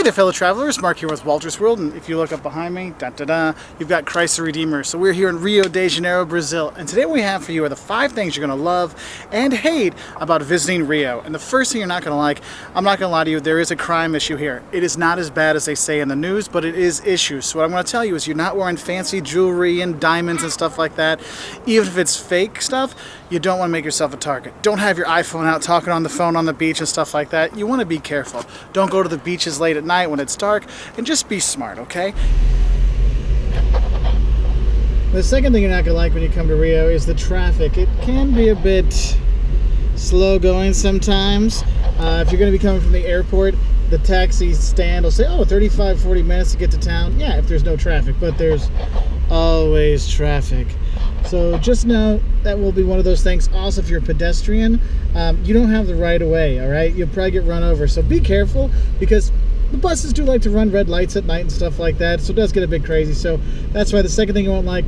Hey there, fellow travelers. Mark here with Wolters World, and if you look up behind me, you've got Christ the Redeemer. So we're here in Rio de Janeiro, Brazil, and today what we have for you are the 5 things you're going to love and hate about visiting Rio. And the first thing you're not going to like, I'm not going to lie to you, there is a crime issue here. It is not as bad as they say in the news, but it is issues. So what I'm going to tell you is you're not wearing fancy jewelry and diamonds and stuff like that. Even if it's fake stuff, you don't want to make yourself a target. Don't have your iPhone out talking on the phone on the beach and stuff like that. You want to be careful. Don't go to the beaches late at night when it's dark, and just be smart, okay? The second thing you're not going to like when you come to Rio is the traffic. It can be a bit slow going sometimes. If you're going to be coming from the airport, the taxi stand will say, oh, 35-40 minutes to get to town. Yeah, if there's no traffic, but there's always traffic. So just know that will be one of those things. Also, if you're a pedestrian, you don't have the right of way, all right? You'll probably get run over. So be careful, because the buses do like to run red lights at night and stuff like that. So it does get a bit crazy. So that's why the second thing you won't like,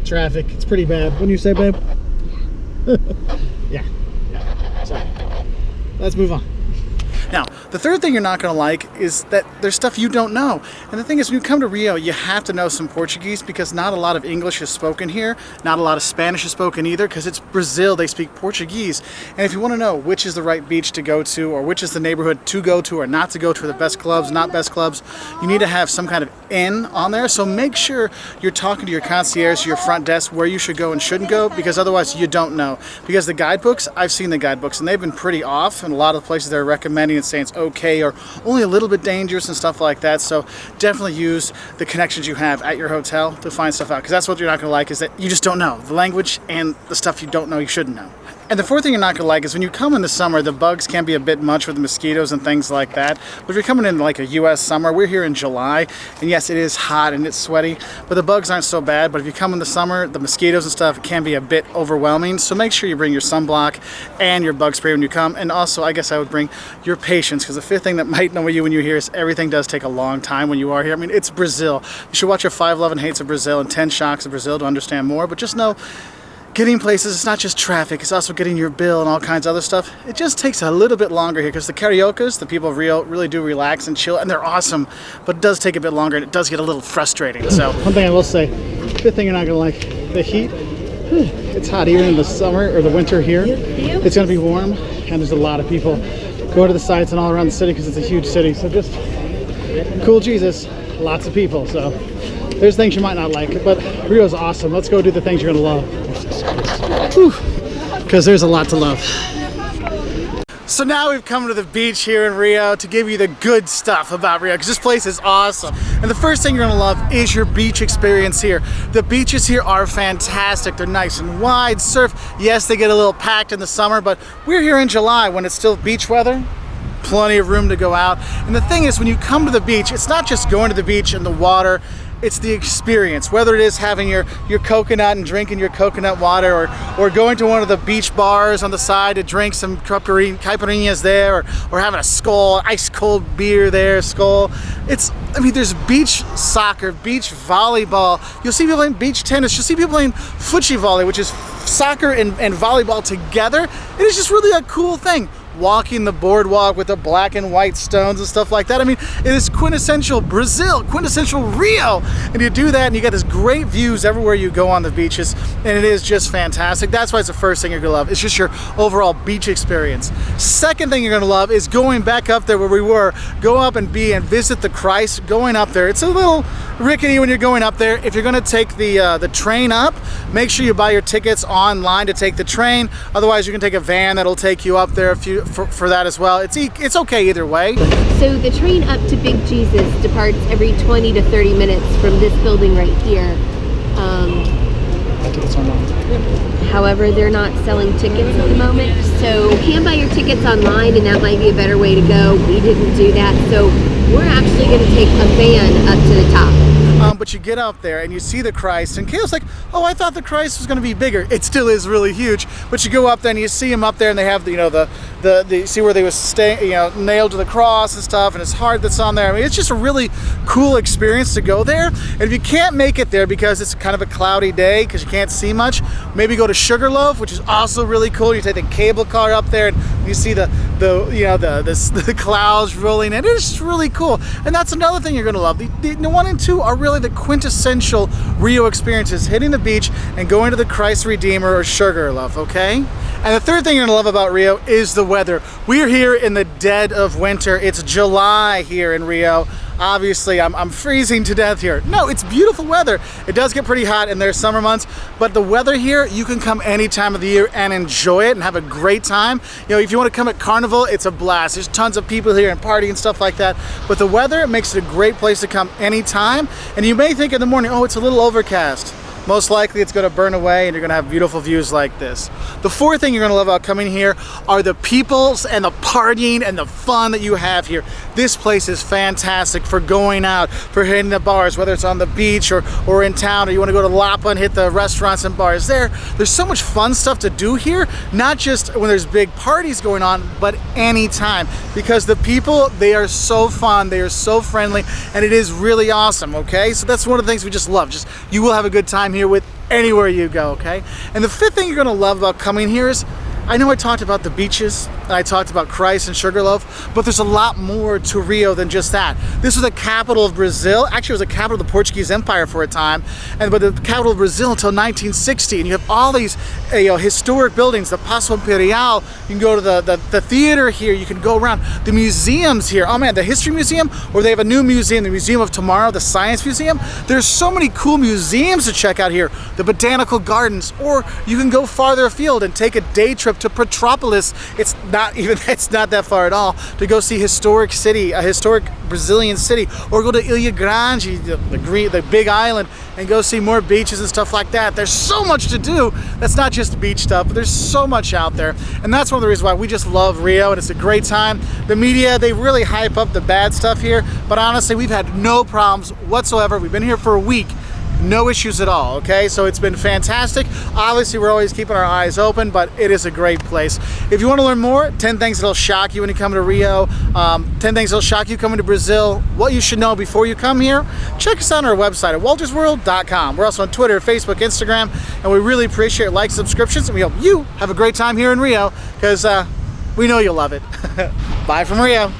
traffic. It's pretty bad. Wouldn't you say, babe? Yeah. So let's move on. Now, the third thing you're not going to like is that there's stuff you don't know. And the thing is, when you come to Rio, you have to know some Portuguese, because not a lot of English is spoken here. Not a lot of Spanish is spoken either, because it's Brazil, they speak Portuguese. And if you want to know which is the right beach to go to, or which is the neighborhood to go to or not to go to, the best clubs, not best clubs, you need to have some kind of in on there. So make sure you're talking to your concierge, your front desk, where you should go and shouldn't go, because otherwise you don't know. Because the guidebooks, I've seen the guidebooks, and they've been pretty off, and a lot of places they're recommending and saying it's okay or only a little bit dangerous and stuff like that. So definitely use the connections you have at your hotel to find stuff out, because that's what you're not going to like, is that you just don't know the language and the stuff you don't know you shouldn't know. And the fourth thing you're not going to like is when you come in the summer, the bugs can be a bit much with the mosquitoes and things like that. But if you're coming in like a US summer, we're here in July, and yes, it is hot and it's sweaty, but the bugs aren't so bad. But if you come in the summer, the mosquitoes and stuff can be a bit overwhelming. So make sure you bring your sunblock and your bug spray when you come. And also, I guess I would bring your patience, because the fifth thing that might annoy you when you're here is everything does take a long time when you are here. I mean, it's Brazil. You should watch your 5 Love and Hates of Brazil and 10 Shocks of Brazil to understand more. But just know, getting places, it's not just traffic, it's also getting your bill and all kinds of other stuff. It just takes a little bit longer here, because the cariocas, the people of Rio, really do relax and chill, and they're awesome, but it does take a bit longer, and it does get a little frustrating. So one thing I will say, fifth thing you're not going to like, the heat. It's hot even in the summer or the winter here. It's going to be warm, and there's a lot of people go to the sites and all around the city, because it's a huge city. So just cool Jesus, lots of people. So there's things you might not like, but Rio is awesome. Let's go do the things you're going to love. Because there's a lot to love. So now we've come to the beach here in Rio to give you the good stuff about Rio, because this place is awesome. And the first thing you're going to love is your beach experience here. The beaches here are fantastic. They're nice and wide. Surf, yes, they get a little packed in the summer, but we're here in July when it's still beach weather. Plenty of room to go out. And the thing is, when you come to the beach, it's not just going to the beach and the water, it's the experience. Whether it is having your coconut and drinking your coconut water, or going to one of the beach bars on the side to drink some caipirinhas there, or having a Skol, ice cold beer there, Skol. I mean, there's beach soccer, beach volleyball. You'll see people playing beach tennis. You'll see people playing futsal volley, which is soccer and volleyball together. It is just really a cool thing. Walking the boardwalk with the black and white stones and stuff like that. I mean, it is quintessential Brazil, quintessential Rio. And you do that, and you get this great views everywhere you go on the beaches, and it is just fantastic. That's why it's the first thing you're gonna love. It's just your overall beach experience. Second thing you're gonna love is going back up there where we were. Go up and visit the Christ. Going up there, it's a little rickety when you're going up there. If you're gonna take the train up, make sure you buy your tickets online to take the train. Otherwise, you can take a van that'll take you up there for that as well. It's okay either way. So the train up to Big Jesus departs every 20 to 30 minutes from this building right here. Tickets online. However, they're not selling tickets at the moment, so you can buy your tickets online, and that might be a better way to go. We didn't do that, so we're actually going to take a van up to the top. But you get up there and you see the Christ, and Kayla's like, oh, I thought the Christ was going to be bigger. It still is really huge, but you go up there and you see him up there, and they have the see where they was nailed to the cross and stuff, and his heart that's on there. I mean, it's just a really cool experience to go there. And if you can't make it there because it's kind of a cloudy day, because you can't see much, maybe go to Sugarloaf, which is also really cool. You take the cable car up there and you see the the clouds rolling in. It's just really cool. And that's another thing you're gonna love. The 1 and 2 are really the quintessential Rio experiences, hitting the beach and going to the Christ Redeemer or Sugarloaf, okay? And the third thing you're gonna love about Rio is the weather. We are here in the dead of winter. It's July here in Rio. Obviously, I'm freezing to death here. No, it's beautiful weather. It does get pretty hot in their summer months, but the weather here, you can come any time of the year and enjoy it and have a great time. You know, if you want to come at Carnival, it's a blast. There's tons of people here and party and stuff like that. But the weather makes it a great place to come anytime. And you may think in the morning, oh, it's a little overcast. Most likely it's going to burn away and you're going to have beautiful views like this. The fourth thing you're going to love about coming here are the peoples and the partying and the fun that you have here. This place is fantastic for going out, for hitting the bars, whether it's on the beach or in town, or you want to go to Lapa and hit the restaurants and bars there. There's so much fun stuff to do here, not just when there's big parties going on, but anytime. Because the people, they are so fun, they are so friendly, and it is really awesome, okay? So that's one of the things we just love. Just, you will have a good time here with anywhere you go, okay? And the fifth thing you're gonna love about coming here is, I know I talked about the beaches, and I talked about Christ and Sugarloaf, but there's a lot more to Rio than just that. This was the capital of Brazil. Actually, it was the capital of the Portuguese Empire for a time, but the capital of Brazil until 1960. And you have all these historic buildings, the Paço Imperial. You can go to the theater here. You can go around. The museums here. Oh man, the History Museum, or they have a new museum, the Museum of Tomorrow, the Science Museum. There's so many cool museums to check out here. The Botanical Gardens, or you can go farther afield and take a day trip to Petrópolis. It's not that far at all, to go see a historic Brazilian city, or go to Ilha Grande, the big island, and go see more beaches and stuff like that. There's so much to do. That's not just beach stuff, but there's so much out there. And that's one of the reasons why we just love Rio, and it's a great time. The media, they really hype up the bad stuff here, but honestly, we've had no problems whatsoever. We've been here for a week. No issues at all, okay? So it's been fantastic. Obviously, we're always keeping our eyes open, but it is a great place. If you want to learn more, 10 things that'll shock you when you come to Rio, 10 things that'll shock you coming to Brazil, what you should know before you come here, check us out on our website at woltersworld.com. We're also on Twitter, Facebook, Instagram, and we really appreciate likes, subscriptions, and we hope you have a great time here in Rio, because we know you'll love it. Bye from Rio.